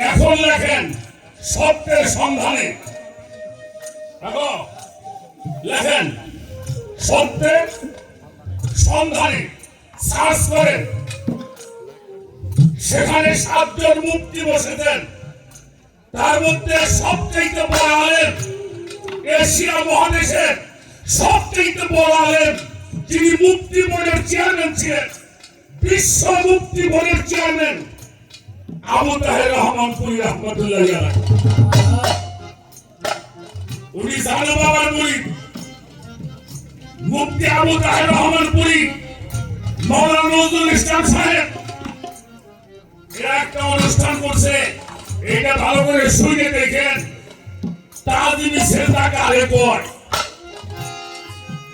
এখন লেখেন সত্যের সন্ধানে, লেখেন সত্যের সন্ধানে সার্চ করেন, সেখানে 7 জন মুফতি বসেছেন। তার মধ্যে সবচেয়ে বড় আলেম, এশিয়া মহাদেশের সবচেয়ে বড় আলেম, যিনি মুফতি বোর্ডের চেয়ারম্যান ছিলেন, বিশ্ব মুফতি বোর্ডের চেয়ারম্যান আবু তাহের রহমান পুরী রহমতুল্লাহ আলাইহি। উনি জানো বাবার মুরিদ মুফতি আবু তাহের রহমান পুরী, মাওলানা নজরুল ইসলাম সাহেব একটা অনুষ্ঠান করছে, এটা ভালো করে শুনে দেখেন। তাজিমি সেজদা কারে কয়,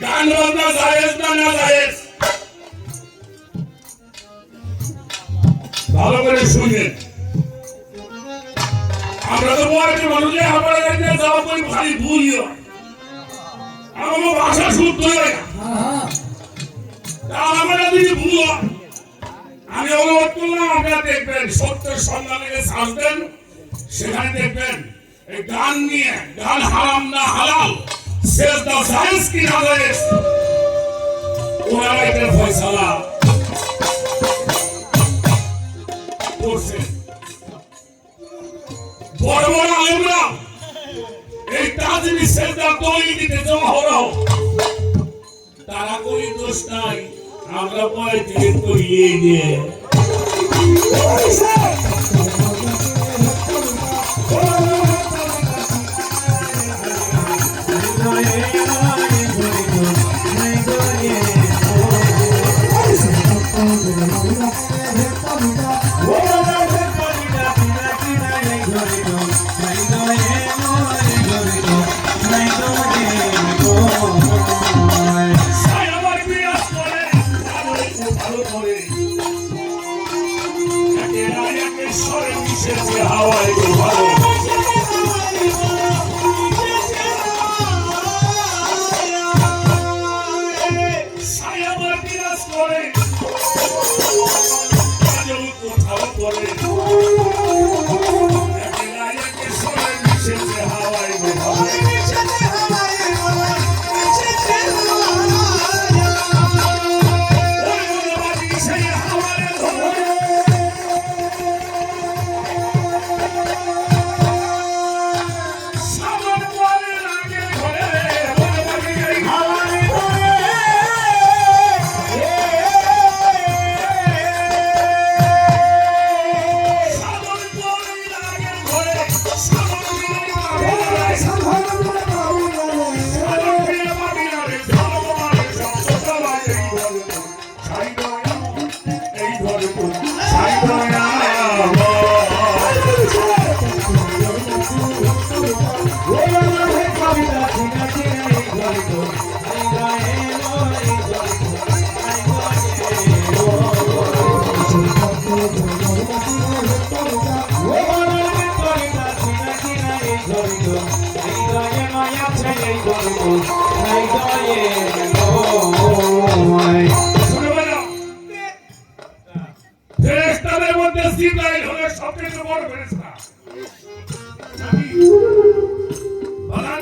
গান বাজনা জায়েজ না না জায়েজ, ভালো করে শুনেন। আমরা তো বলছি মানুষের আপনাদের যাওয়া করি ভারী ভুল, আমার ভাষা শুদ্ধ হয় না, আমরা যদি ভুল হয় আমি অনুরোধ করলাম আপনারা দেখবেন সত্যের সন্ধানে সার্চ দেন, সেখানে দেখবেন এই গান নিয়ে, গান হারাম না হালাল, সেজদা জায়েজ কি না জায়েজ, ওনারা এটার ফয়সালা করছেন। বড় বড় আলেমরা এই তাজিমি সেজদা দলিল দিতে জমা হলো, তারা করি দোষ নাই, আমরা পরে ধীরে করিয়ে নিয়ে হাওয়ায় ভালো সায়াবার বিরাজ করে, কোথাও করে হাওয়ায় ভালো ফেরেশতাদের মধ্যে জিবরাইল হলো সবচেয়ে বড় ফেরেশতা। বলেন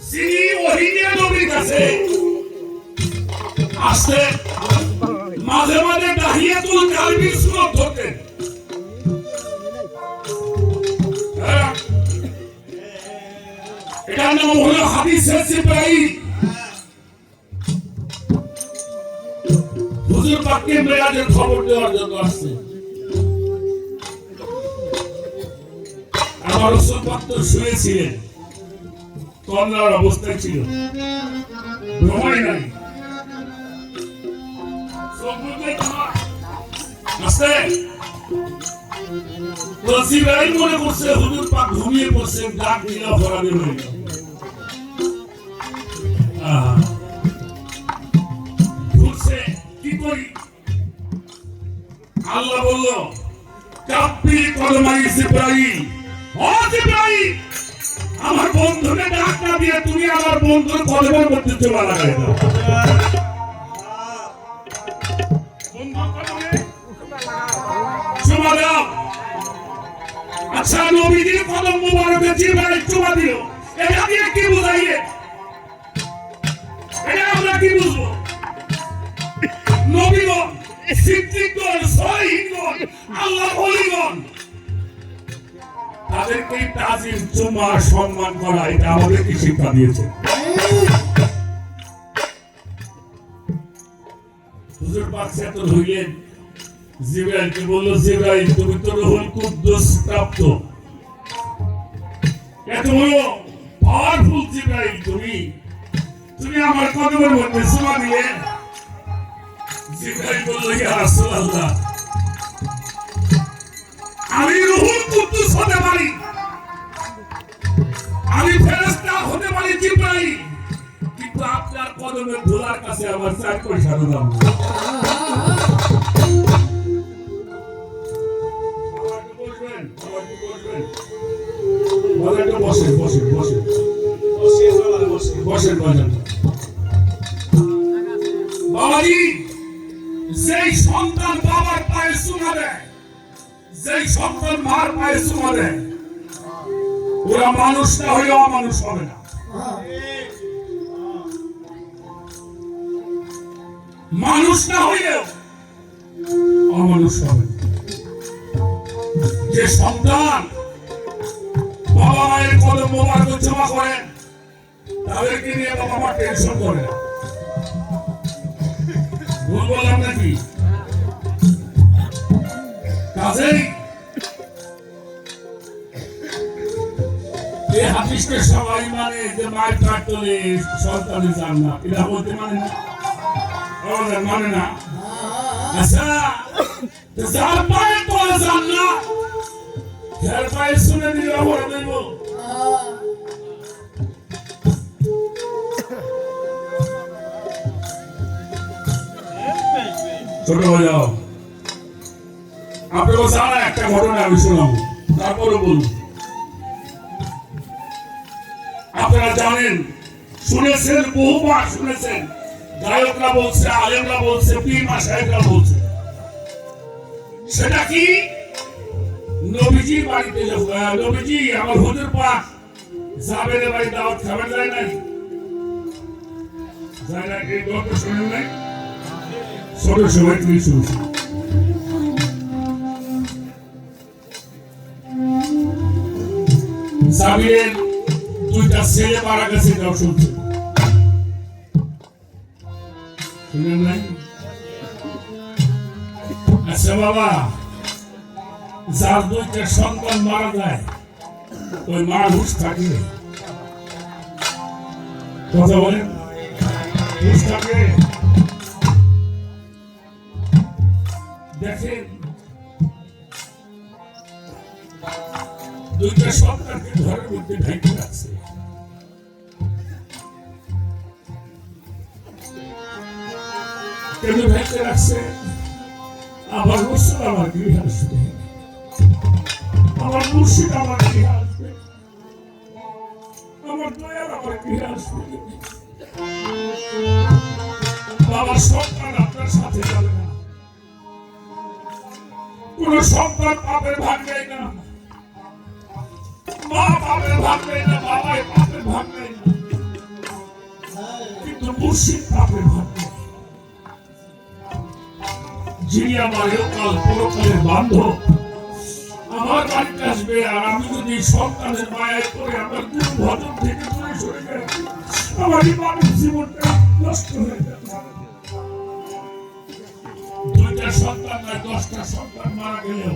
যিনি ওহী নিয়ে নবীর কাছে আসতেন, মাঝে মাঝে দাহিয়াতুল কালবির সূরত ধরতেন। এটার নাম হলো হাদিসের জিবরাইল। হুজুর পাককে মেরাজের খবর দেওয়ার জন্য আসছে। আমার রাসূল পাক তো শুয়েছিলেন, কন্যার অবস্থায় ছিল, ঘুমাই নাই। আস্তে তো জিবরাইল মনে করছে হুজুর পাক ঘুমিয়ে পড়ছেন, ডাক দিল ফরাবে হয়ে গেল। ঘুরছে কি করি, আল্লাহ বলল কাব্বি কলমাই জিবরাইল, ও জিবরাইল আমার বন্ধুকে ডাক না দিয়ে তুমি আমার বন্ধুর কলমের মধ্যে চুমা লাগাই দাও। চুমা দাও। আচ্ছা নবীজির কলম মুবারকে জিবরাইল চুমা দিল, এটা দিয়ে কি বুঝাইয়ে? এটা আমরা কি বুঝবো? নবীগণ, সিদ্দিকগণ, শহীদগণ, আল্লাহর ওলিগণ তাদেরকে তাজিম চুমা সম্মান করা, এটা আমাদেরকে শিক্ষা দিয়েছে। হুজুর পাক সেতর হইলেন, জিবরাইলকে বলল জিবরাইল তুমি তো রুহুল কুদ্দুস প্রাপ্ত, এত বড় পাওয়ারফুল জিবরাইল তুমি আমার কদমের মধ্যে চুমা দিলে। জিবরাইল বলল ইয়া রাসূলুল্লাহ আমি রুহুল কুদ্দুস হতে পারি, আমি ফেরেশতা হতে পারি জিবরাইল, কিন্তু আপনার কদমের ধুলার কাছে আমার 4 পয়সার দাম নেই। বাবাজি যেই সন্তান বাবার পায়ে চুমা দেয়, যেই সন্তান মার পায়ে চুমা দেয়, ওরা মানুষ না হলে অমানুষ হবে না। মানুষ না হইলেও অমানুষ হবে। যে সন্তান বাবা মায়ের কদম মোবারক জমা করেন তাদেরকে নিয়ে বাবা মা টেনশন করে না। ভুল বললাম নাকি? কাজেই এই হাদিসকে সবাই মানে যে মায়ের কাটলে সন্তানের জান্নাত, এটা বলতে মানে না, মানে না। আচ্ছা যার পায়ে তোলা জান্নাত, যার পায়ে শুনে দিলে বলে দেব ছোট হয়ে যাও। আপনাকে জানা একটা ঘটনা আমি শোনাবো, তারপরে বলবো। আপনারা জানেন, শুনেছেন, বহুবার শুনেছেন, গায়করা বলছে, আলেমরা বলছে, পীর মাশায়েখরা বলছে, সেটা কি নবীজির বাড়িতে নবীজি আমার হুজুর পাক জাবেরের বাড়ি দাওয়াত খাবার যায় নাই, যায় না? এই গল্প শুনেন নাই? ছোট সময় তুমি শুনছি। জাবেরের 2টা ছেলে মারা গেছে, এটাও শুনছে, শুনেন নাই? আচ্ছা বাবা, যার 2টা সন্তান মারা যায় ওই মা হুশ থাকে? কথা বলেন, হুশ থাকে? দেখেন 2টা সন্তানকে ঘরের মধ্যে ঢেকে রাখছে, কেন ঢেকে রাখছে? আমার মুর্শিদ আমার গৃহে আসবে, আমার মুর্শিদ আমার গৃহে আসবে, আমার দয়াল আমার গৃহে আসবে। বাবার সন্তান আপনার সাথে যাবে না, কোন সন্তান পাপের ভাগ নেয় না, মা পাপের ভাগ নেয় না, বাবাই পাপের ভাগ নেয় না, কিন্তু মুর্শিদ পাপের ভাগ নেয়। যিনি আমার ইহকাল পরকালের বান্ধব, আমার বাড়িতে আসবে, আর আমি যদি সন্তানের মায়ায় করে আমার গুরু ভজন থেকে দূরে সরে যাই, আমার ইমানের জীবনটা নষ্ট হয়ে যাবে। 2টা সন্তান নয়, 10টা সন্তান মারা গেলেও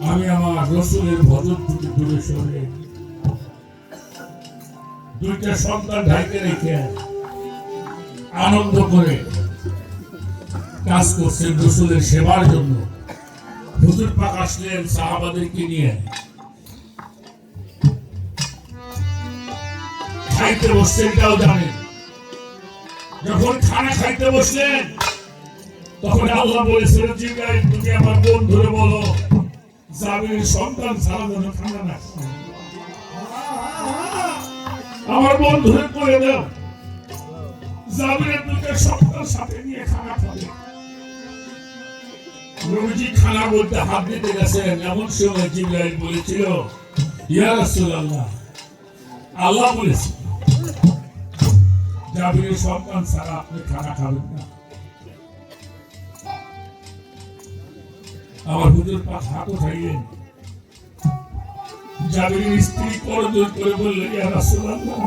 আমি আমার রসুলের ভজন থেকে দূরে সরে দুইটা সন্তান ঢাইতে রেখে আনন্দ করে কাজ করছেন রসুলের সেবার জন্য। হুজুর পাক আসলেন সাহাবাদেরকে নিয়ে, খাইতে বসছেন, এটাও জানেন। যখন খানা খাইতে বসলেন তখন আল্লাহ বলেছিল, জিবরাইল তুমি আমার বন্ধুরে বলো জাবিরের সন্তান ছাড়া যেন খানা না খায়। আমার বন্ধুরে করে দাও জাবিরের দুইটা সন্তান সাথে নিয়ে খানা খাবে। নবীজি খানার মধ্যে হাত দিতে গেছেন, এমন সময় জিবরাইল বলেছিল, ইয়া রাসূলুল্লাহ, আল্লাহ বলেছে জাবিরের সন্তান ছাড়া আপনি খানা খাবেন না। আমার হুজুর পাক হাত উঠাইলেন, জাবিরের স্ত্রী করজোর করে বললেন, ইয়া রাসূলুল্লাহ,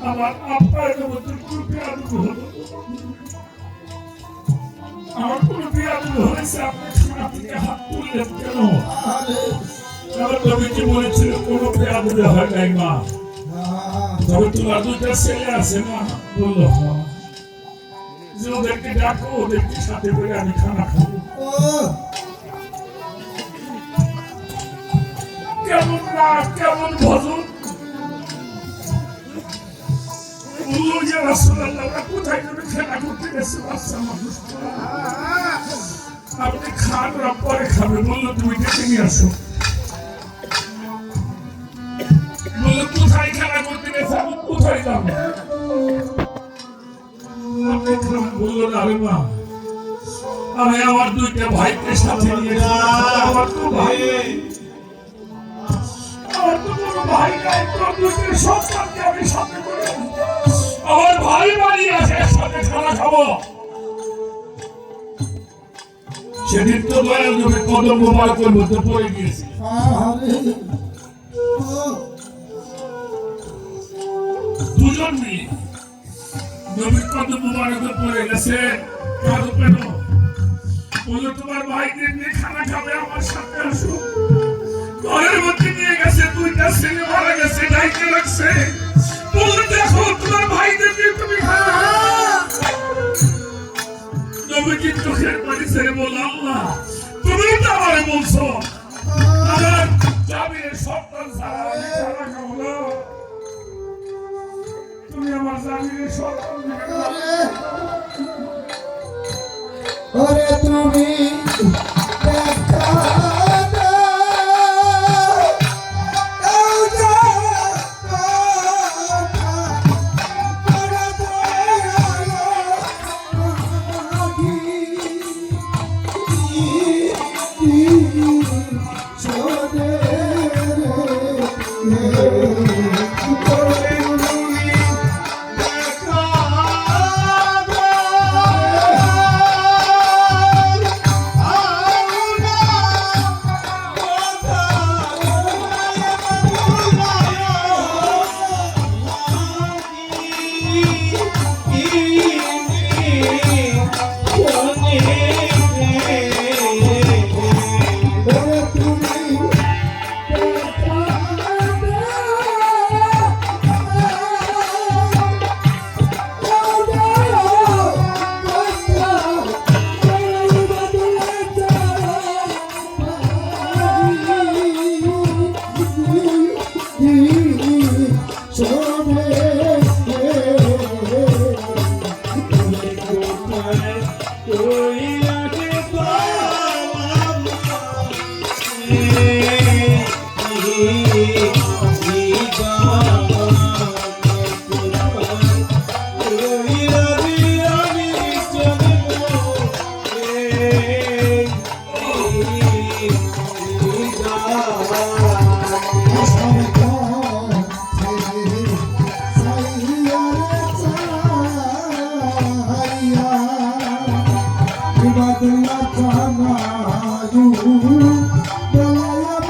আমার আব্বার মধ্যে কোনো বেয়াদবি হলো, আমার কোনো বেয়াদবি হয়েছে, আপনি খানা থেকে হাত তুললেন কেন? আমার নবীজি বলেছিল কোনো বেয়াদবি হয় নাই মা, তবে তোমার দুইটা ছেলে আছে না? বলল হ্যাঁ। যে ওদেরকে ডাকো, ওদেরকে সাথে করে আমি খানা খাবো। কেমন না কেমন ভজন বললো যে রাসূলুল্লাহ কোথায় যাবে, খেলা করতে গেছে বাচ্চা মানুষ, আপনি খান ওরা পরে খাবে। বললো তুমি ডেকে নিয়ে আসো। বললো কোথায় খেলা করতে গেছে, আমি কোথায় যাবো? আপনি খান। বললো না রে মা, আমি আমার দুইটা ভাইকে সাথে নিয়ে, আমার তো ভাই, আমার তো কোনো ভাই নাই, তোর দুইটা সন্তানকে আমি সাথে করে আমার ভাই বাড়ি আছে, একসাথে খানা খাবো। সেদিন তো দয়াল নবী কদম মোবারকের মধ্যে পড়ে গিয়েছে। দুজন মিলে নবীর কদম মোবারকে পড়ে গেছে। কাঁদো কেন? বললো তোমার ভাইদের নিয়ে খানা খাবে, আমার সাথে আসো। ঘরের মধ্যে নিয়ে গেছে, দুইটা ছেলে মারা গেছে, ডাইকে রাখছে। বললো দেখো তোমার ভাইদের নিয়ে তুমি খানা। নবীজি চোখের পানি ছেড়ে বলল, আল্লাহ তুমি তো আমারে বলছো আমার জাবিরের সন্তান ছাড়া আমি খানা খাবো না, তুমি আমার জাবিরের সন্তান ওরে তুমি দেখা Bye.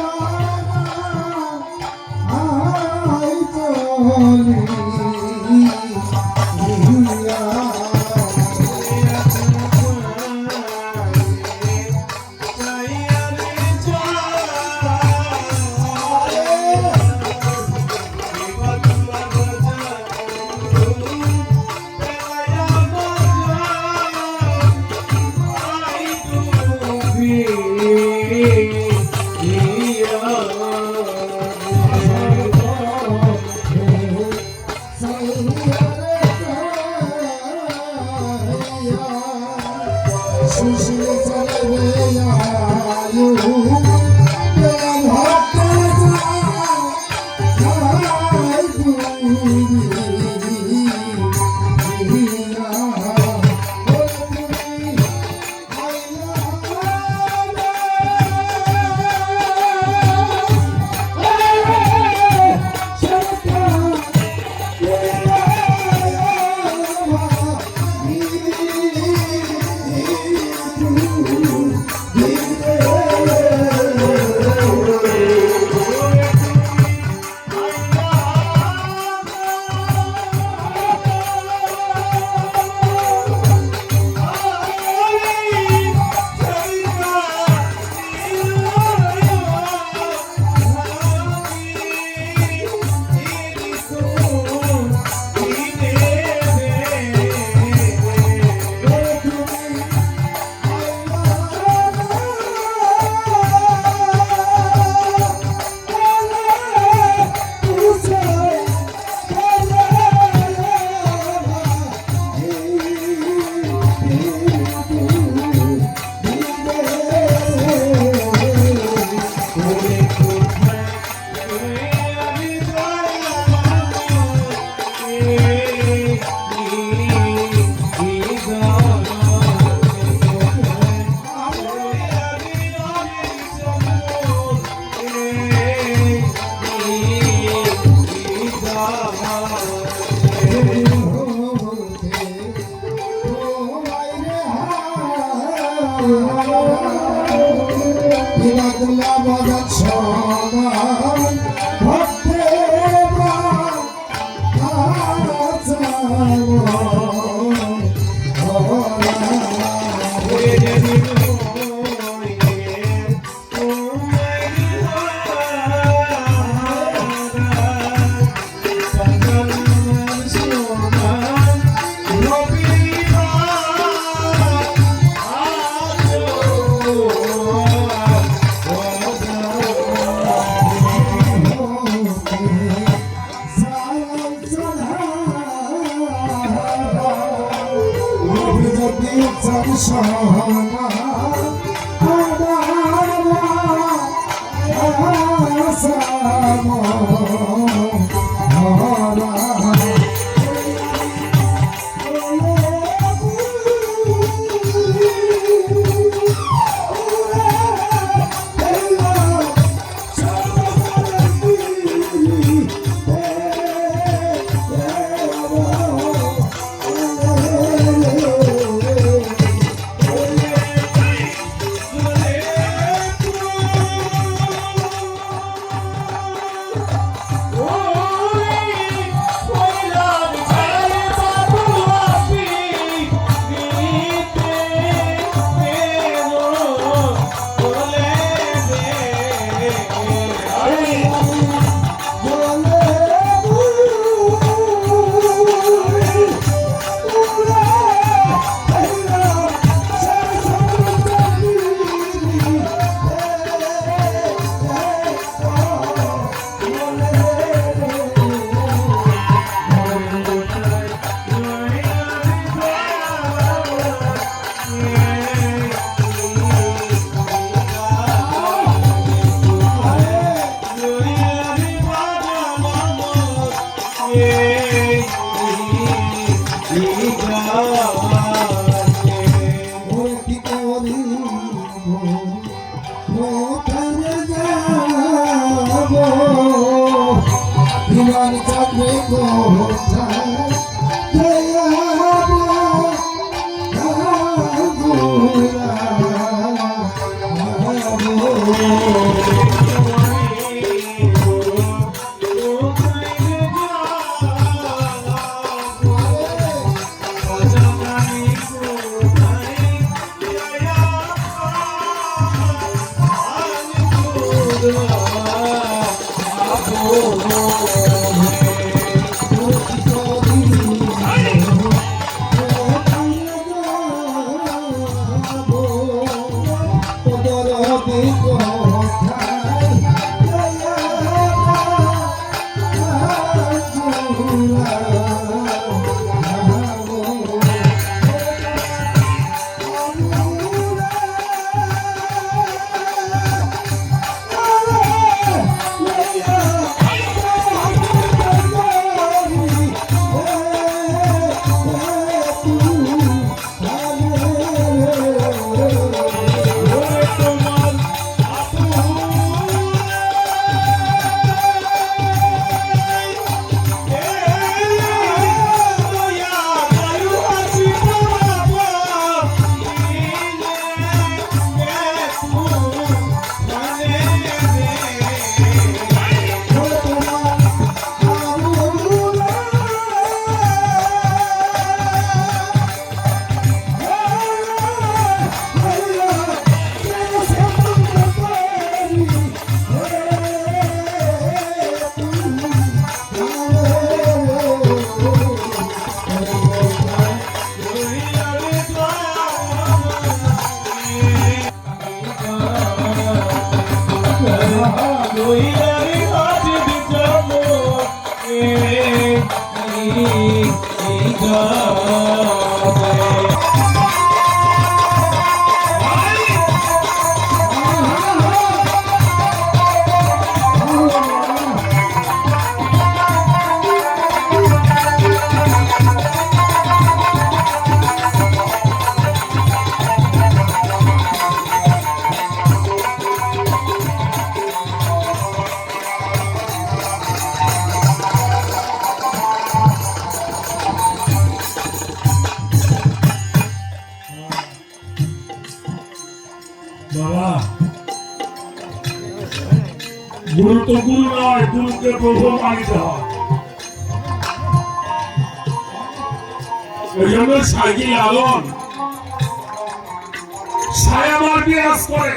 কথা লইলারে আজ বিচার এই গাবে বাবা, গুরু তো গুরু নয়, গুরুকে প্রভু মানিতে হয়। এই জন্য সাইকেল আলন ছায়ামার বিরাজ করে,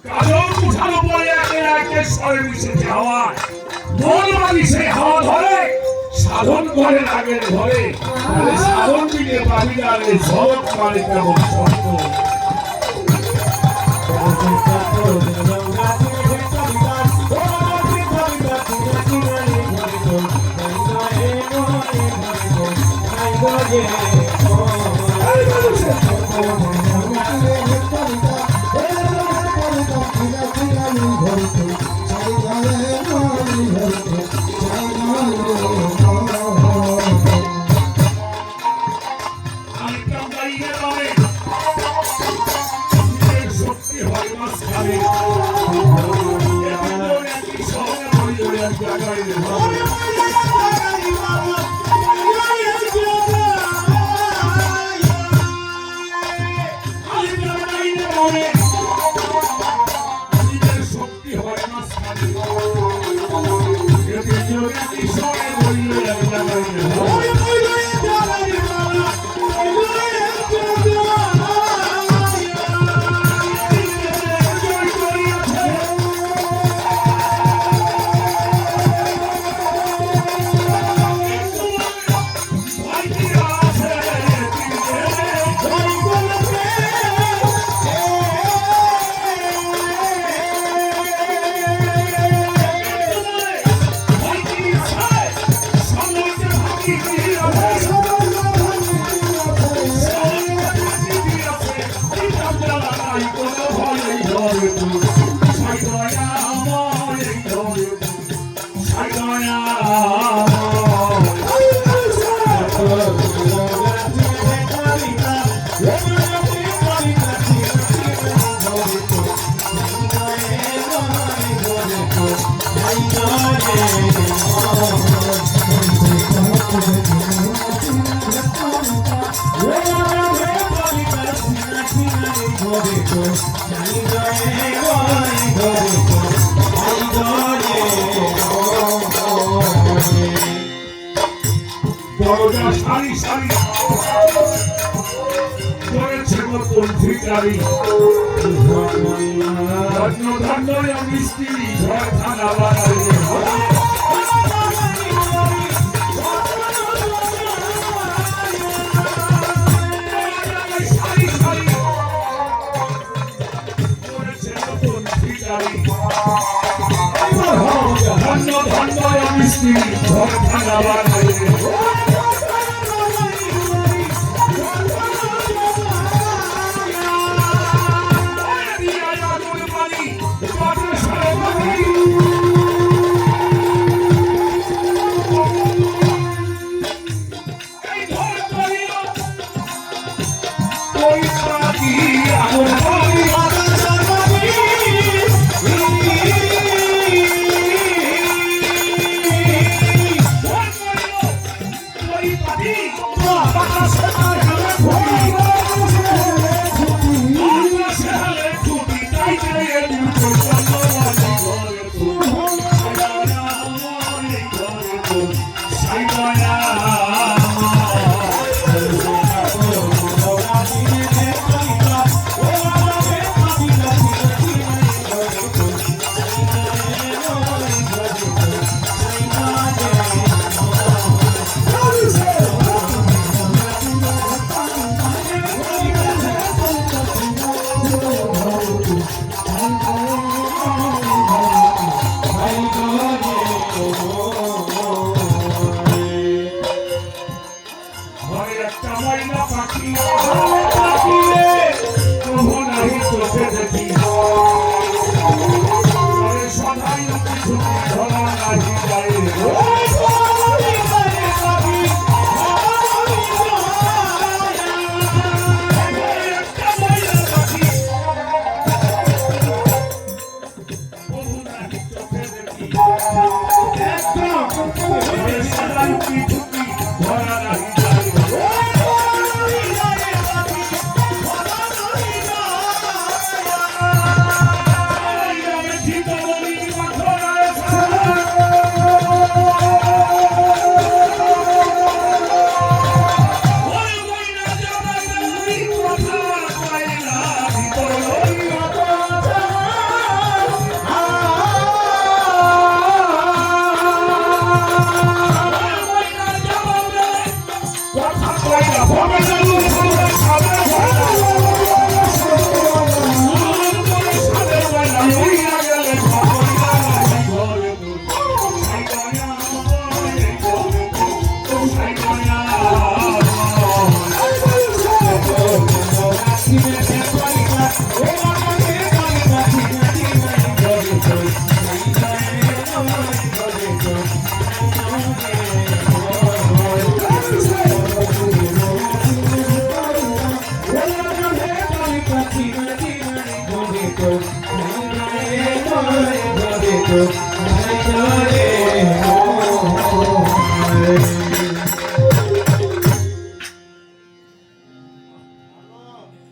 কাজল উঠানো পরে একে একে স্বরে মিশেছে হাওয়া, মন মানি সেই হাওয়া ধরে সাধন করে আগের ঘরে, তাহলে সাধন মিলে পাবি না রে ঝলক মারে কেমন শব্দ। দরজা সারি সারি করেছে নতুন ভিখারি, ধন্য ধন্য মিস্ত্রি ঘর খানা বানাইলে সারি সারি করেছে নতুন ভিখারি, ধন্য ধন্য মিস্ত্রি ঘর খানা বানাইলে প্রভু নাহি চোখে দেখি ওরে সাদা রুটি ঢুকি ধরা নাহি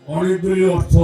অনেকগুলি অর্থ